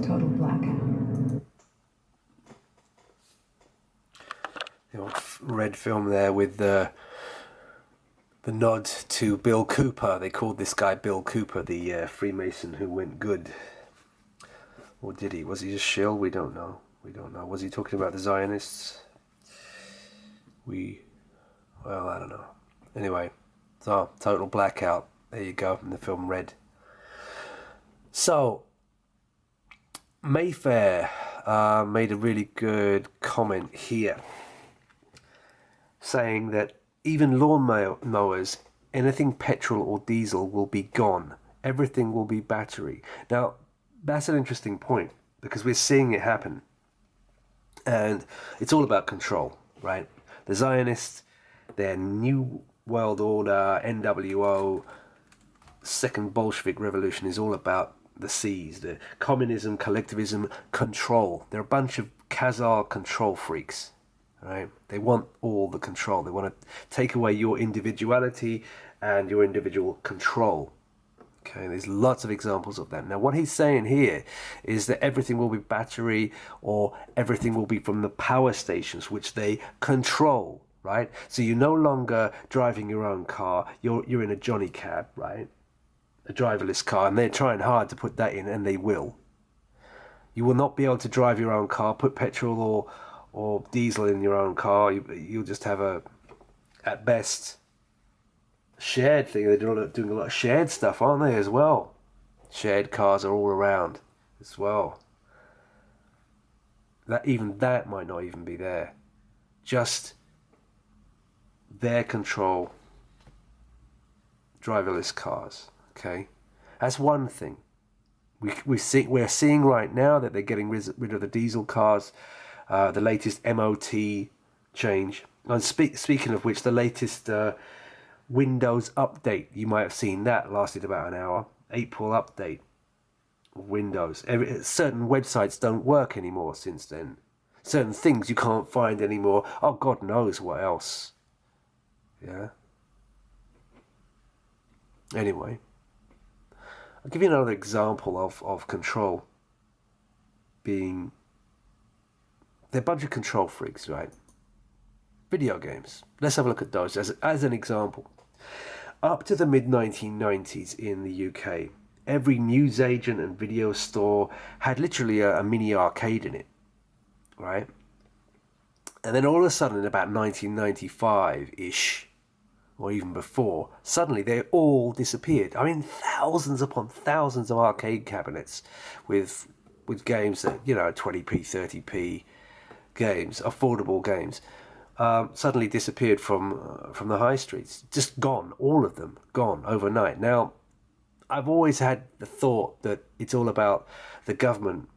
total blackout. The old red film there with the nod to Bill Cooper. They called this guy Bill Cooper, the Freemason who went good. Or did he? Was he just shill? We don't know. Was he talking about the Zionists? Well, I don't know. Anyway, so total blackout. There you go, in the film Red. So, Mayfair made a really good comment here, saying that even lawn mowers, anything petrol or diesel will be gone. Everything will be battery. Now, that's an interesting point, because we're seeing it happen. And it's all about control, right? The Zionists, their New World Order, NWO, Second Bolshevik Revolution is all about the C's, the communism, collectivism, control. They're a bunch of Khazar control freaks, right? They want all the control. They want to take away your individuality and your individual control. Okay, there's lots of examples of that. Now, what he's saying here is that everything will be battery, or everything will be from the power stations, which they control, right? So you're no longer driving your own car. You're in a Johnny cab, right? A driverless car, and they're trying hard to put that in, and they will. You will not be able to drive your own car, put petrol or diesel in your own car. You'll just have at best, shared thing. They're doing a lot of shared stuff, aren't they, as well? Shared cars are all around as well. That might not even be there. Just their control, driverless cars. Okay, that's one thing. We're seeing right now that they're getting rid of the diesel cars. The latest MOT change. And speaking of which, the latest Windows update, you might have seen that, lasted about an hour. April update of Windows. Certain websites don't work anymore since then. Certain things you can't find anymore. Oh, God knows what else. Yeah. Anyway, I'll give you another example of control being... They're a bunch of control freaks, right? Video games. Let's have a look at those as an example. Up to the mid-1990s in the UK, every newsagent and video store had literally a mini arcade in it, right? And then all of a sudden, in about 1995-ish, or even before, suddenly they all disappeared. I mean, thousands upon thousands of arcade cabinets with games that, 20p, 30p games, affordable games, suddenly disappeared from the high streets. Just gone, all of them, gone overnight. Now, I've always had the thought that it's all about the government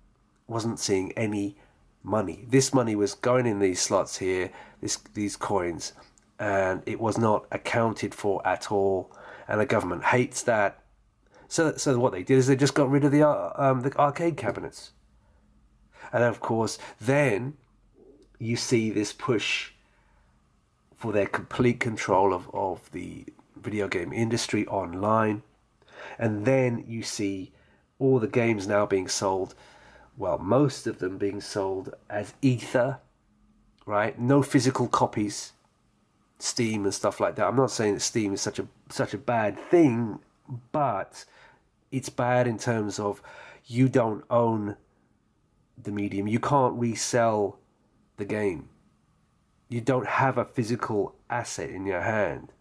wasn't seeing any money. This money was going in these slots here, these coins, and it was not accounted for at all, and the government hates that. So what they did is they just got rid of the arcade cabinets. And of course, then you see this push for their complete control of the video game industry online. And then you see all the games now being sold, well, most of them being sold as ether, right? No physical copies, Steam and stuff like that. I'm not saying that Steam is such a bad thing, but it's bad in terms of you don't own the medium. You can't resell the game. You don't have a physical asset in your hand.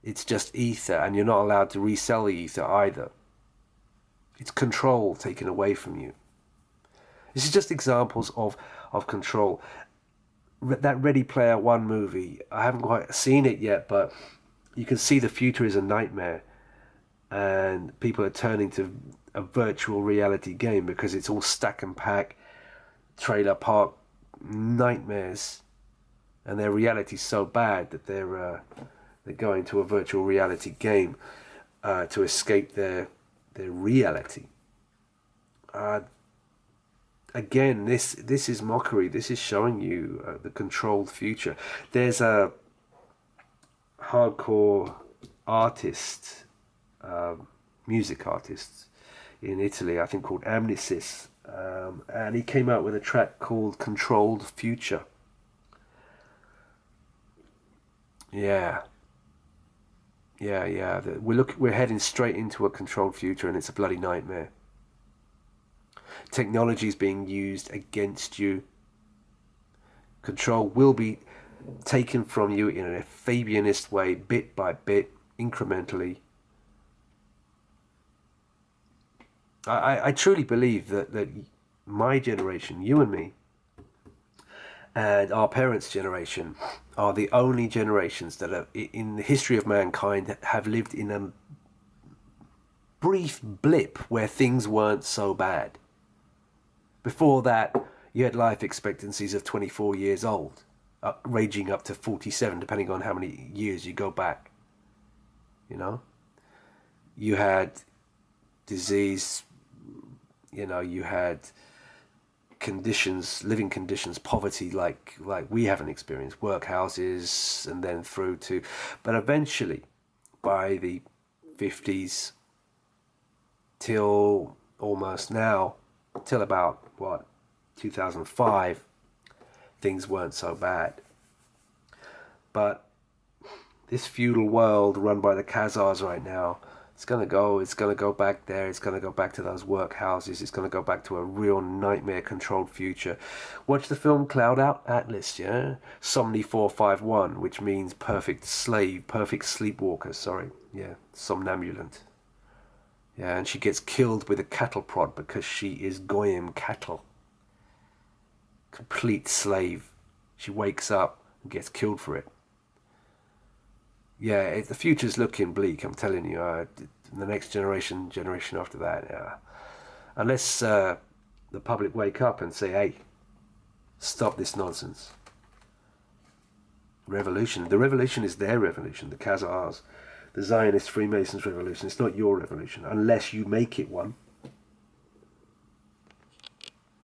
It's just ether, and you're not allowed to resell the ether either. It's control taken away from you. This is just examples of control. That Ready Player One movie, I haven't quite seen it yet, but you can see the future is a nightmare, and people are turning to a virtual reality game because it's all stack and pack, trailer park nightmares, and their reality's so bad that they're going to a virtual reality game to escape their reality. Again, this is mockery. This is showing you the controlled future. There's a hardcore artist, music artist in Italy, I think called Amnesis, and he came out with a track called Controlled Future. Yeah. Yeah. We're heading straight into a controlled future, and it's a bloody nightmare. Technology is being used against you. Control will be taken from you in a Fabianist way, bit by bit, incrementally. I truly believe that my generation, you and me, and our parents' generation are the only generations that are, in the history of mankind, have lived in a brief blip where things weren't so bad. Before that, you had life expectancies of 24 years old, ranging up to 47, depending on how many years you go back. You know? You had disease, you had conditions, living conditions, poverty like we haven't experienced, workhouses, and then through to... But eventually, by the 50s, till almost now, till about, 2005, things weren't so bad. But this feudal world run by the Khazars right now, it's gonna go back there, it's gonna go back to those workhouses, it's gonna go back to a real nightmare controlled future. Watch the film Cloud Atlas, yeah? Somni 451, which means perfect sleepwalker, somnambulant. Yeah, and she gets killed with a cattle prod because she is Goyim cattle. Complete slave. She wakes up and gets killed for it. Yeah, the future's looking bleak, I'm telling you. The next generation after that, unless the public wake up and say, hey, stop this nonsense. Revolution. The revolution is their revolution, the Khazars. The Zionist Freemasons revolution. It's not your revolution, unless you make it one.